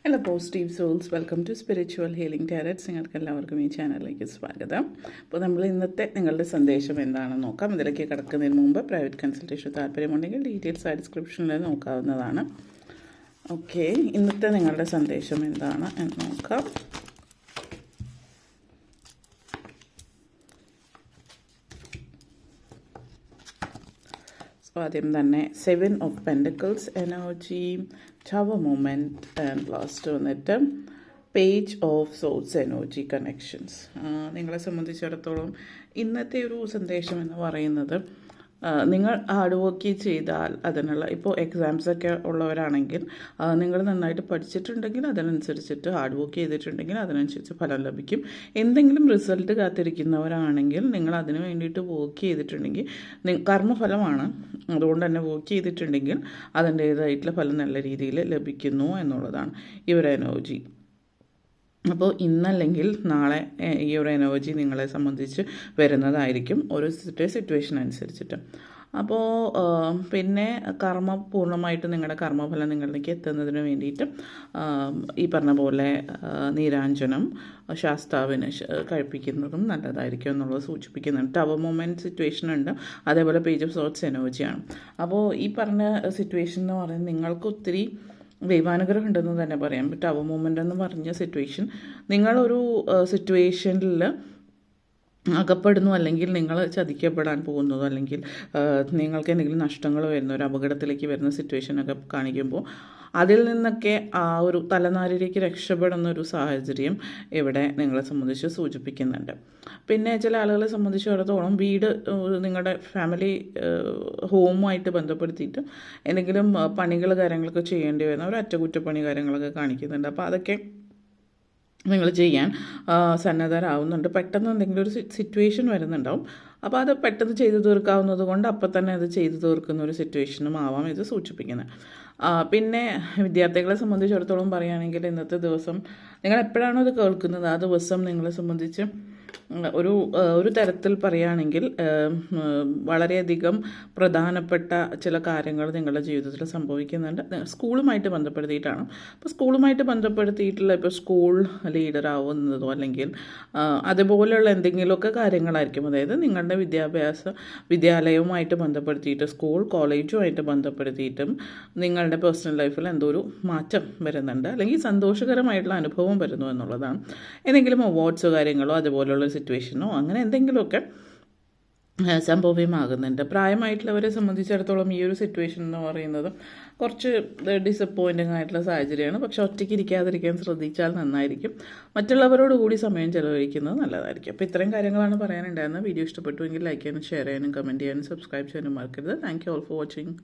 Hello Positive Souls, welcome to Spiritual Healing Tarot. നിങ്ങൾക്ക് എല്ലാവർക്കും ഈ ചാനലിലേക്ക് സ്വാഗതം. അപ്പോൾ നമ്മൾ ഇന്നത്തെ നിങ്ങളുടെ സന്ദേശം എന്താണെന്ന് നോക്കാം. ഇതിലേക്ക് കടക്കുന്നതിന് മുമ്പ് പ്രൈവറ്റ് കൺസൾട്ടേഷൻ താല്പര്യമുണ്ടെങ്കിൽ ഡീറ്റെയിൽസ് ആ ഡിസ്ക്രിപ്ഷനിൽ നോക്കാവുന്നതാണ്. ഓക്കെ, ഇന്നത്തെ നിങ്ങളുടെ സന്ദേശം എന്താണ് എന്ന് നോക്കാം. ആദ്യം തന്നെ 7 of pentacles energy, tower moment and last വന്നിട്ട് page of swords energy connections. നിങ്ങളെ സംബന്ധിച്ചിടത്തോളം ഇന്നത്തെ ഒരു സന്ദേശം എന്ന് പറയുന്നത്, നിങ്ങൾ ഹാർഡ് വർക്ക് ചെയ്താൽ അതിനുള്ള, ഇപ്പോൾ എക്സാംസൊക്കെ ഉള്ളവരാണെങ്കിൽ നിങ്ങൾ നന്നായിട്ട് പഠിച്ചിട്ടുണ്ടെങ്കിൽ അതിനനുസരിച്ചിട്ട് ഹാർഡ് വർക്ക് ചെയ്തിട്ടുണ്ടെങ്കിൽ അതിനനുസരിച്ച് ഫലം ലഭിക്കും. എന്തെങ്കിലും റിസൾട്ട് കാത്തിരിക്കുന്നവരാണെങ്കിൽ നിങ്ങൾ അതിന് വേണ്ടിയിട്ട് വർക്ക് ചെയ്തിട്ടുണ്ടെങ്കിൽ കർമ്മഫലമാണ്, അതുകൊണ്ട് തന്നെ വർക്ക് ചെയ്തിട്ടുണ്ടെങ്കിൽ അതിൻ്റേതായിട്ടുള്ള ഫലം നല്ല രീതിയിൽ ലഭിക്കുന്നു എന്നുള്ളതാണ് ഈ ഒരു എനർജി. അപ്പോൾ ഇന്നല്ലെങ്കിൽ നാളെ ഈ ഒരു എനർജി നിങ്ങളെ സംബന്ധിച്ച് വരുന്നതായിരിക്കും, ഒരു സിറ്റുവേഷൻ അനുസരിച്ചിട്ട്. അപ്പോൾ പിന്നെ പൂർണ്ണമായിട്ട് നിങ്ങളുടെ കർമ്മഫലം നിങ്ങളിലേക്ക് എത്തുന്നതിന് വേണ്ടിയിട്ട് ഈ പറഞ്ഞ പോലെ നീരാഞ്ജനം ശാസ്താവിന് കഴിപ്പിക്കുന്നതും നല്ലതായിരിക്കും എന്നുള്ളത് സൂചിപ്പിക്കുന്നുണ്ട്. ടവർ മൊമെൻറ്റ് സിറ്റുവേഷൻ ഉണ്ട്, അതേപോലെ പേജ് ഓഫ് സോർട്സ് എനർജിയാണ്. അപ്പോൾ ഈ പറഞ്ഞ സിറ്റുവേഷൻ എന്ന് പറയുന്നത് നിങ്ങൾക്ക് ഒത്തിരി ദൈവാനുഗ്രഹം ഉണ്ടെന്ന് തന്നെ പറയാം. ടവർ മൂവ്മെൻ്റ് എന്ന് പറഞ്ഞ സിറ്റുവേഷൻ, നിങ്ങളൊരു സിറ്റുവേഷനിൽ അകപ്പെടുന്നു, അല്ലെങ്കിൽ നിങ്ങൾ ചതിക്കപ്പെടാൻ പോകുന്നതോ, അല്ലെങ്കിൽ നിങ്ങൾക്ക് എന്തെങ്കിലും നഷ്ടങ്ങൾ വരുന്ന ഒരു അപകടത്തിലേക്ക് വരുന്ന സിറ്റുവേഷനൊക്കെ കാണിക്കുമ്പോൾ അതിൽ നിന്നൊക്കെ ആ ഒരു തലനാരിലേക്ക് രക്ഷപ്പെടുന്ന ഒരു സാഹചര്യം ഇവിടെ നിങ്ങളെ സംബന്ധിച്ച് സൂചിപ്പിക്കുന്നുണ്ട്. പിന്നെ ചില ആളുകളെ സംബന്ധിച്ചിടത്തോളം വീട്, നിങ്ങളുടെ ഫാമിലി ഹോമുമായിട്ട് ബന്ധപ്പെടുത്തിയിട്ട് എന്തെങ്കിലും പണികൾ കാര്യങ്ങളൊക്കെ ചെയ്യേണ്ടി വരുന്ന ഒരു അറ്റകുറ്റപ്പണി കാര്യങ്ങളൊക്കെ കാണിക്കുന്നുണ്ട്. അപ്പോൾ അതൊക്കെ നിങ്ങൾ ചെയ്യാൻ സന്നദ്ധരാകുന്നുണ്ട്. പെട്ടെന്ന് എന്തെങ്കിലും ഒരു സിറ്റുവേഷൻ വരുന്നുണ്ടാവും, അപ്പോൾ അത് പെട്ടെന്ന് ചെയ്തു തീർക്കാവുന്നത് കൊണ്ട് അപ്പം തന്നെ അത് ചെയ്തു തീർക്കുന്ന ഒരു സിറ്റുവേഷനും ആവാം ഇത് സൂചിപ്പിക്കുന്നത്. പിന്നെ വിദ്യാർത്ഥികളെ സംബന്ധിച്ചിടത്തോളം പറയുകയാണെങ്കിൽ ഇന്നത്തെ ദിവസം നിങ്ങൾ എപ്പോഴാണോ ഇത് കേൾക്കുന്നത് ആ ദിവസം നിങ്ങളെ സംബന്ധിച്ച് ഒരു തരത്തിൽ പറയുകയാണെങ്കിൽ വളരെയധികം പ്രധാനപ്പെട്ട ചില കാര്യങ്ങൾ നിങ്ങളുടെ ജീവിതത്തിൽ സംഭവിക്കുന്നുണ്ട്. സ്കൂളുമായിട്ട് ബന്ധപ്പെടുത്തിയിട്ടാണ്. അപ്പോൾ സ്കൂളുമായിട്ട് ബന്ധപ്പെടുത്തിയിട്ടുള്ള ഇപ്പോൾ സ്കൂൾ ലീഡർ ആവുന്നതോ അല്ലെങ്കിൽ അതുപോലെയുള്ള എന്തെങ്കിലുമൊക്കെ കാര്യങ്ങളായിരിക്കും. അതായത് നിങ്ങളുടെ വിദ്യാലയവുമായിട്ട് ബന്ധപ്പെടുത്തിയിട്ട്, സ്കൂൾ കോളേജുമായിട്ട് ബന്ധപ്പെടുത്തിയിട്ടും നിങ്ങളുടെ പേഴ്സണൽ ലൈഫിൽ എന്തോ ഒരു മാറ്റം വരുന്നുണ്ട്, അല്ലെങ്കിൽ സന്തോഷകരമായിട്ടുള്ള അനുഭവം വരുന്നു എന്നുള്ളതാണ്. എന്തെങ്കിലും അവാർഡ്സോ കാര്യങ്ങളോ അതുപോലെയുള്ള സിറ്റുവേഷനോ അങ്ങനെ എന്തെങ്കിലുമൊക്കെ സംഭവ്യമാകുന്നുണ്ട്. പ്രായമായിട്ടുള്ളവരെ സംബന്ധിച്ചിടത്തോളം ഈ ഒരു സിറ്റുവേഷൻ എന്ന് പറയുന്നത് കുറച്ച് ഡിസപ്പോയിൻറ്റിംഗ് ആയിട്ടുള്ള സാഹചര്യമാണ്. പക്ഷെ ഒറ്റയ്ക്ക് ഇരിക്കാതിരിക്കാൻ ശ്രദ്ധിച്ചാൽ നന്നായിരിക്കും. മറ്റുള്ളവരോട് കൂടി സമയം ചെലവഴിക്കുന്നത് നല്ലതായിരിക്കും. അപ്പോൾ ഇത്രയും കാര്യങ്ങളാണ് പറയാനുണ്ടായിരുന്നത്. വീഡിയോ ഇഷ്ടപ്പെട്ടുവെങ്കിൽ ലൈക്ക് ചെയ്യാനും ഷെയർ ചെയ്യാനും കമൻറ്റ് ചെയ്യാനും സബ്സ്ക്രൈബ് ചെയ്യാനും മറക്കരുത്. Thank you all for watching.